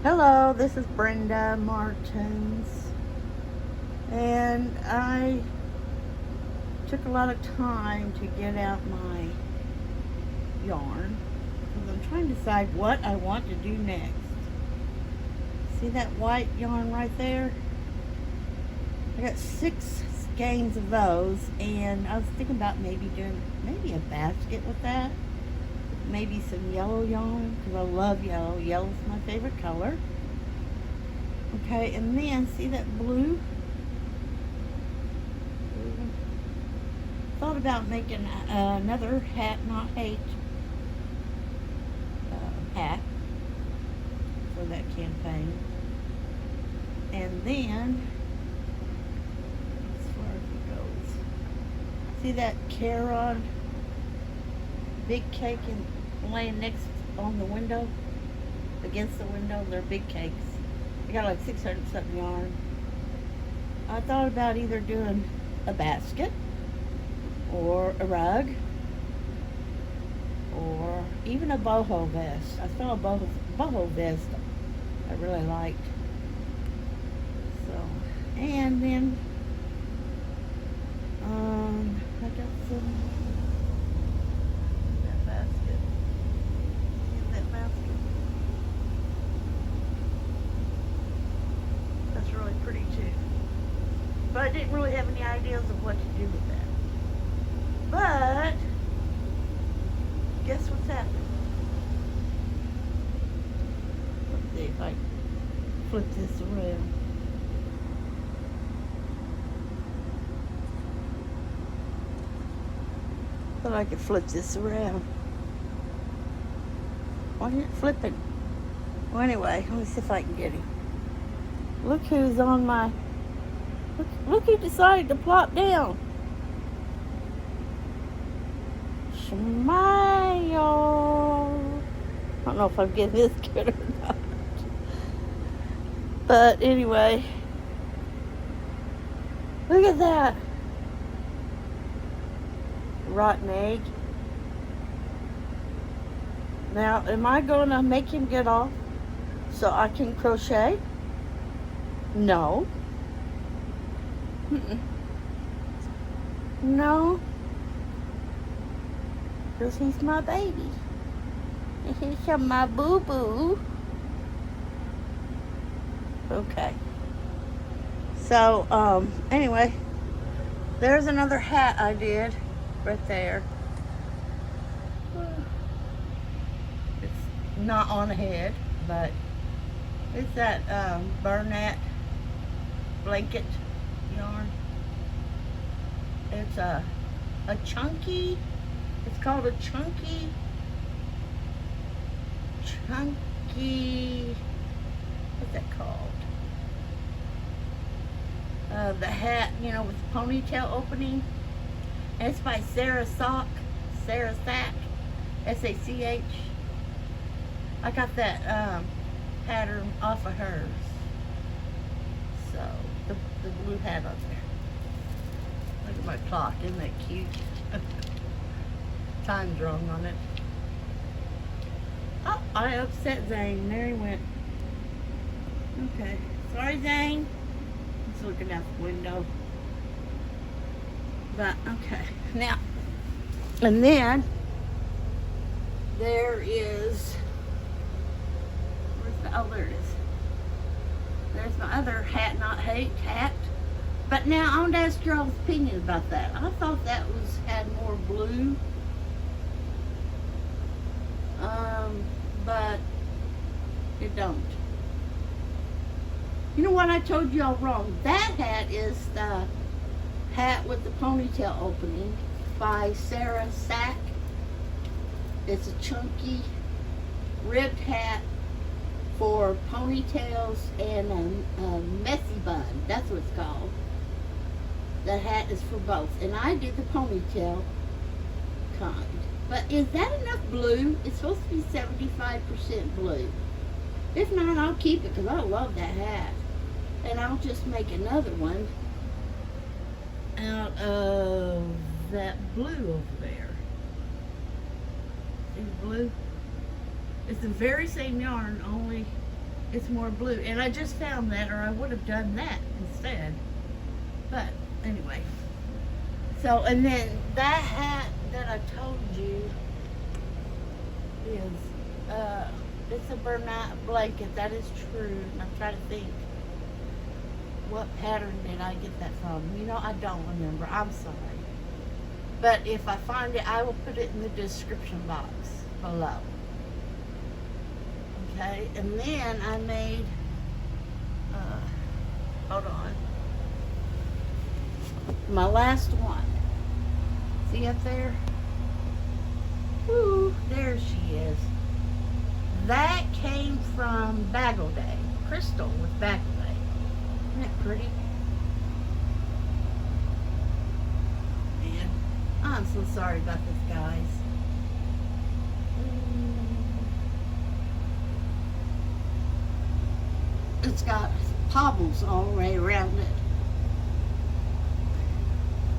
Hello, this is Brenda Martins, and I took a lot of time to get out my yarn because I'm trying to decide what I want to do next. See that white yarn right there? I got 6 skeins of those, and I was thinking about maybe doing a basket with that. Maybe some yellow yarn because I love yellow. Yellow's my favorite color. Okay, and then see that blue? Thought about making another hat not hate hat for that campaign. And then as far as it goes, see that Caron big cake laying next on the window, against the window? They're big cakes. I got like 600 something yarn. I thought about either doing a basket or a rug or even a boho vest. I saw a boho vest I really liked. So, and then I got some basket. That basket. That's really pretty too. But I didn't really have any ideas of what to do with that. But guess what's happening? Let's see if I flip this around. Thought I could flip this around. Why isn't it flipping? Well, anyway, let me see if I can get him. Look who's on my... Look who decided to plop down. Smile. I don't know if I'm getting this good or not. But anyway, look at that. Rotten egg. Now, am I going to make him get off so I can crochet? No. No. Because he's my baby. And he's my boo-boo. Okay. So, anyway, there's another hat I did right there. It's not on a head, but it's that bernat blanket yarn. It's a chunky, it's called a chunky, what's that called? The hat, you know, with the ponytail opening. And it's by Sara Sach, Sach, S-A-C-H. I got that pattern off of hers. So, the blue hat on there. Look at my clock, isn't that cute? Time's wrong on it. Oh, I upset Zane. There he went. Okay. Sorry, Zane. He's looking out the window. But, okay. Now, and then, there is, oh, there it is. There's my other hat, not hate hat. But now, I want to ask your all's opinion about that. I thought that had more blue. But it don't. You know what? I told you all wrong. That hat is the hat with the ponytail opening by Sara Sach. It's a chunky ribbed hat for ponytails and a messy bun. That's what it's called. The hat is for both. And I did the ponytail kind. But is that enough blue? It's supposed to be 75% blue. If not, I'll keep it because I love that hat. And I'll just make another one out of that blue over there. See the blue? It's the very same yarn, only it's more blue. And I just found that, or I would have done that instead. But anyway. So, and then that hat that I told you is, it's a bernat blanket. That is true. And I'm trying to think, what pattern did I get that from? You know, I don't remember. I'm sorry. But if I find it, I will put it in the description box below. Okay, and then I made, hold on, my last one. See up there? Ooh, there she is. That came from Bagel Day. Crystal with Bagel Day. Isn't it pretty? Man, I'm so sorry about this, guys. It's got cobbles all the way around it.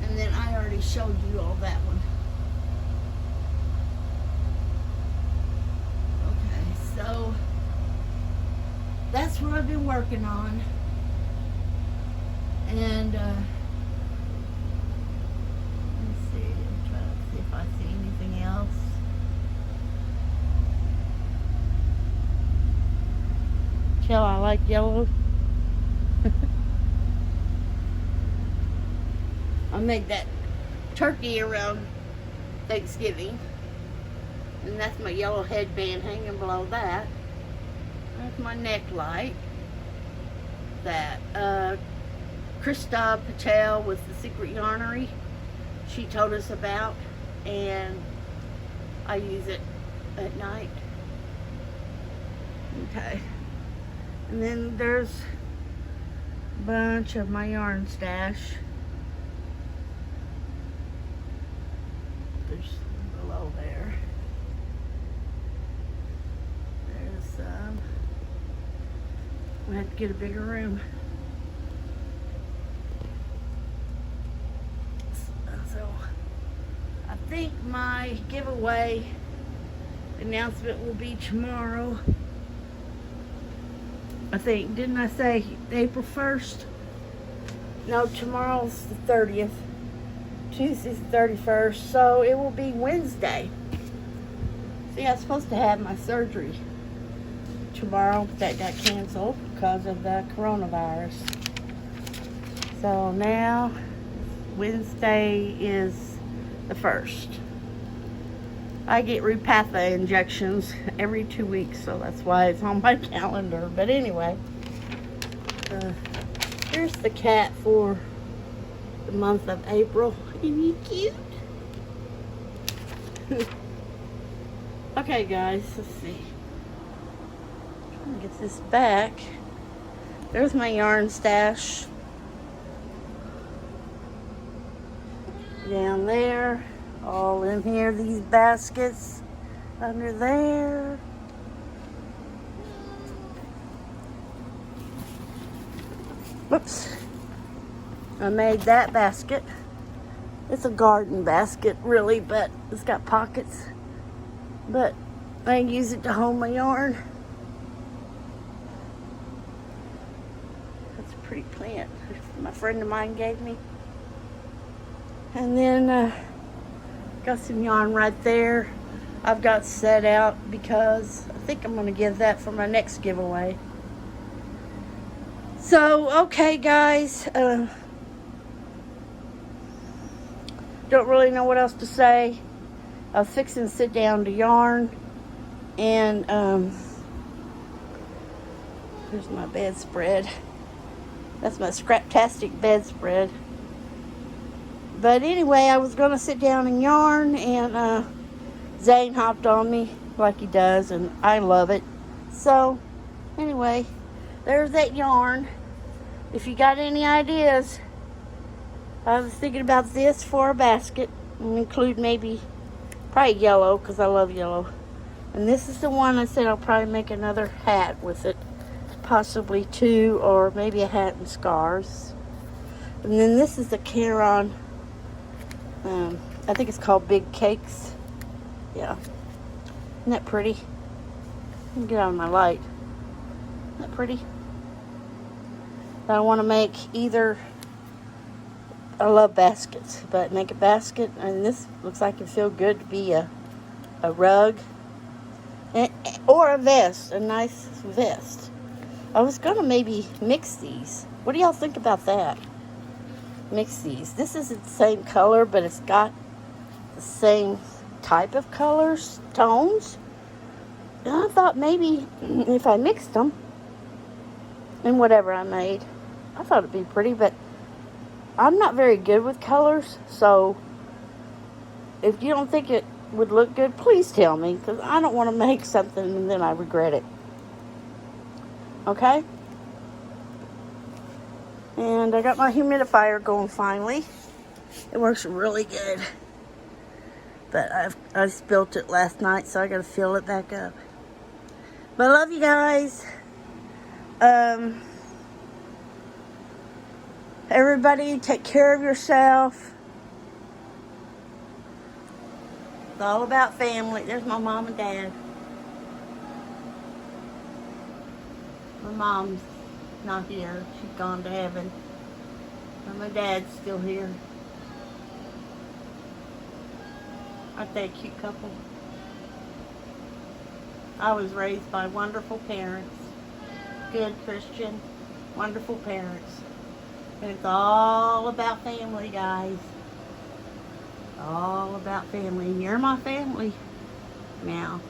And then I already showed you all that one. Okay, so that's what I've been working on. And let's see, I'm trying to see if I see anything else. Tell I like yellow. I made that turkey around Thanksgiving. And that's my yellow headband hanging below that. That's my neck light. That Krista Patel with the Secret Yarnery, she told us about, and I use it at night. Okay. And then there's a bunch of my yarn stash. There's below there. There's some. I have to get a bigger room. So I think my giveaway announcement will be tomorrow. I think, didn't I say April 1st? No, tomorrow's the 30th. Tuesday's the 31st, so it will be Wednesday. See, I was supposed to have my surgery tomorrow, but that got canceled because of the coronavirus. So now, Wednesday is the 1st. I get Repatha injections every 2 weeks, so that's why it's on my calendar. But anyway, here's the cat for the month of April. Isn't he cute? Okay, guys, let's see. Trying to get this back. There's my yarn stash. Down there. All in here, these baskets under there. Whoops. I made that basket. It's a garden basket, really, but it's got pockets. But I use it to hold my yarn. That's a pretty plant my friend of mine gave me. And then, got some yarn right there I've got set out because I think I'm going to give that for my next giveaway. So, okay, guys. Don't really know what else to say. I was fixing to sit down to yarn. And, here's my bedspread. That's my Scraptastic bedspread. But anyway, I was going to sit down and yarn, and Zane hopped on me like he does, and I love it. So, anyway, there's that yarn. If you got any ideas, I was thinking about this for a basket. I'll include maybe, probably yellow, because I love yellow. And this is the one I said I'll probably make another hat with it. Possibly 2, or maybe a hat and scarves. And then this is the Caron. I think it's called Big Cakes. Yeah. Isn't that pretty? Let me get out of my light. Isn't that pretty? I want to make either, I love baskets, but make a basket, and this looks like it feel good to be a rug, or a vest, a nice vest. I was going to maybe mix these. What do y'all think about that? Mix these. This isn't the same color, but it's got the same type of colors, tones. And I thought maybe if I mixed them in whatever I made, I thought it'd be pretty, but I'm not very good with colors, so if you don't think it would look good, please tell me, because I don't want to make something and then I regret it. Okay? And I got my humidifier going finally. It works really good. But I spilt it last night, so I got to fill it back up. But I love you guys. Everybody, take care of yourself. It's all about family. There's my mom and dad. My mom's not here. She's gone to heaven. And my dad's still here. Aren't they a cute couple? I was raised by wonderful parents. Good Christian, wonderful parents. And it's all about family, guys. All about family. And you're my family now.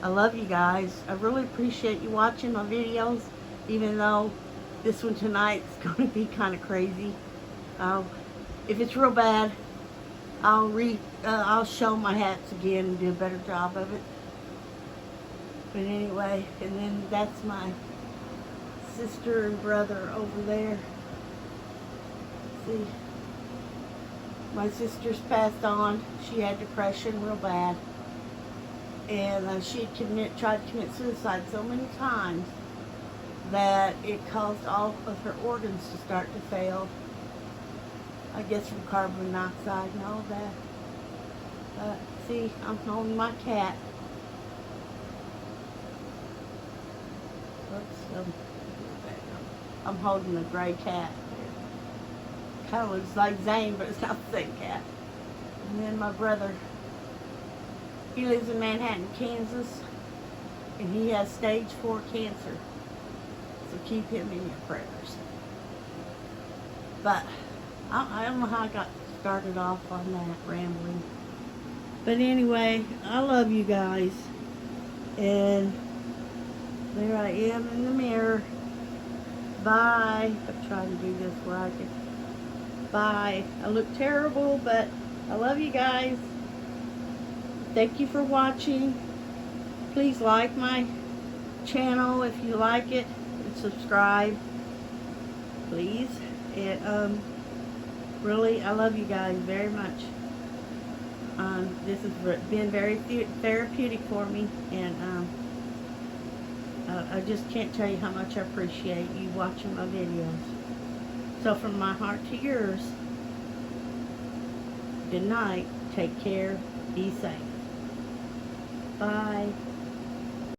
I love you guys. I really appreciate you watching my videos, even though this one tonight is going to be kind of crazy. If it's real bad, I'll show my hats again and do a better job of it. But anyway, and then that's my sister and brother over there. See, my sister's passed on. She had depression real bad. And she had tried to commit suicide so many times that it caused all of her organs to start to fail. I guess from carbon monoxide and all that. See, I'm holding my cat. Oops, I'm holding a gray cat. Kind of looks like Zane, but it's not the same cat. And then my brother, he lives in Manhattan, Kansas, and he has stage 4 cancer. So keep him in your prayers. But I don't know how I got started off on that rambling. But anyway, I love you guys. And there I am in the mirror. Bye. I'm trying to do this where I can. Bye. I look terrible, but I love you guys. Thank you for watching. Please like my channel if you like it, and subscribe, please. And really, I love you guys very much. This has been very therapeutic for me, and I just can't tell you how much I appreciate you watching my videos. So from my heart to yours, good night, take care, be safe. Bye.